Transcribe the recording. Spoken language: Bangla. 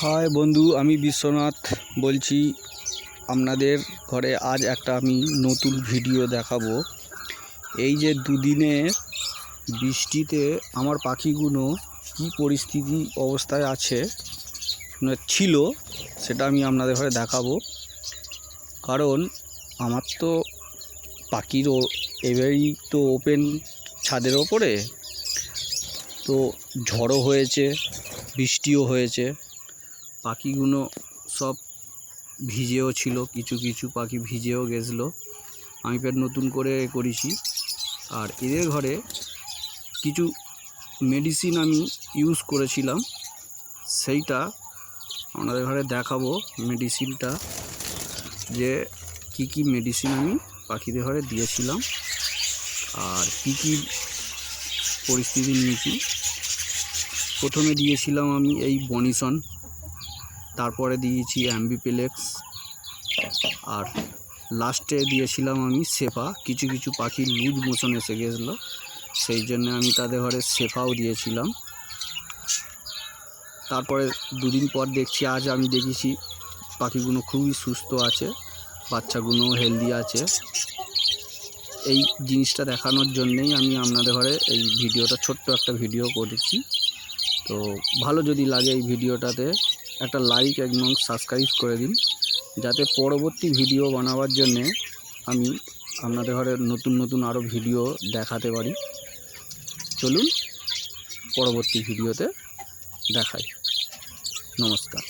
হাই বন্ধু, আমি বিশ্বনাথ বলছি। আপনাদের ঘরে আজ একটা আমি নতুন ভিডিও দেখাবো। এই যে দুদিনে বৃষ্টিতে আমার পাখিগুলো কি পরিস্থিতি অবস্থায় আছে ছিল, সেটা আমি আপনাদের ঘরে দেখাবো। কারণ আমার তো পাখিরও এবারেই তো ওপেন ছাদের ওপরে, তো ঝড়ও হয়েছে, বৃষ্টিও হয়েছে, পাখিগুলো সব ভিজেও ছিল, কিছু কিছু পাখি ভিজেও গেছিলো। আমি ফের নতুন করে করেছি। আর এদের ঘরে কিছু মেডিসিন আমি ইউজ করেছিলাম, সেইটা আপনাদের ঘরে দেখাবো। মেডিসিনটা যে কি মেডিসিন আমি পাখিদের ঘরে দিয়েছিলাম আর কি পরিস্থিতি নিয়েছি। প্রথমে দিয়েছিলাম আমি এই বনিসন, তারপরে দিয়েছি অ্যাম্বিপ্লেক্স, আর লাস্টে দিয়েছিলাম আমি সেফা। কিছু কিছু পাখি লুজ মোশন এসে গেছিলো, সেই জন্য আমি তাদের ঘরে সেফাও দিয়েছিলাম। তারপরে দুদিন পর দেখছি, আজ আমি দেখেছি পাখিগুলো খুবই সুস্থ আছে, বাচ্চাগুলো হেলদি আছে। এই জিনিসটা দেখানোর জন্যেই আমি আপনাদের ঘরে এই ভিডিওটা, ছোট্ট একটা ভিডিও করেছি। তো ভালো যদি লাগে এই ভিডিওটাতে একটা লাইক এবং সাবস্ক্রাইব করে দিন, যাতে পরবর্তী ভিডিও বানাবার জন্যে আমি আপনাদের ঘরে নতুন নতুন আরও ভিডিও দেখাতে পারি। চলুন পরবর্তী ভিডিওতে দেখাই। নমস্কার।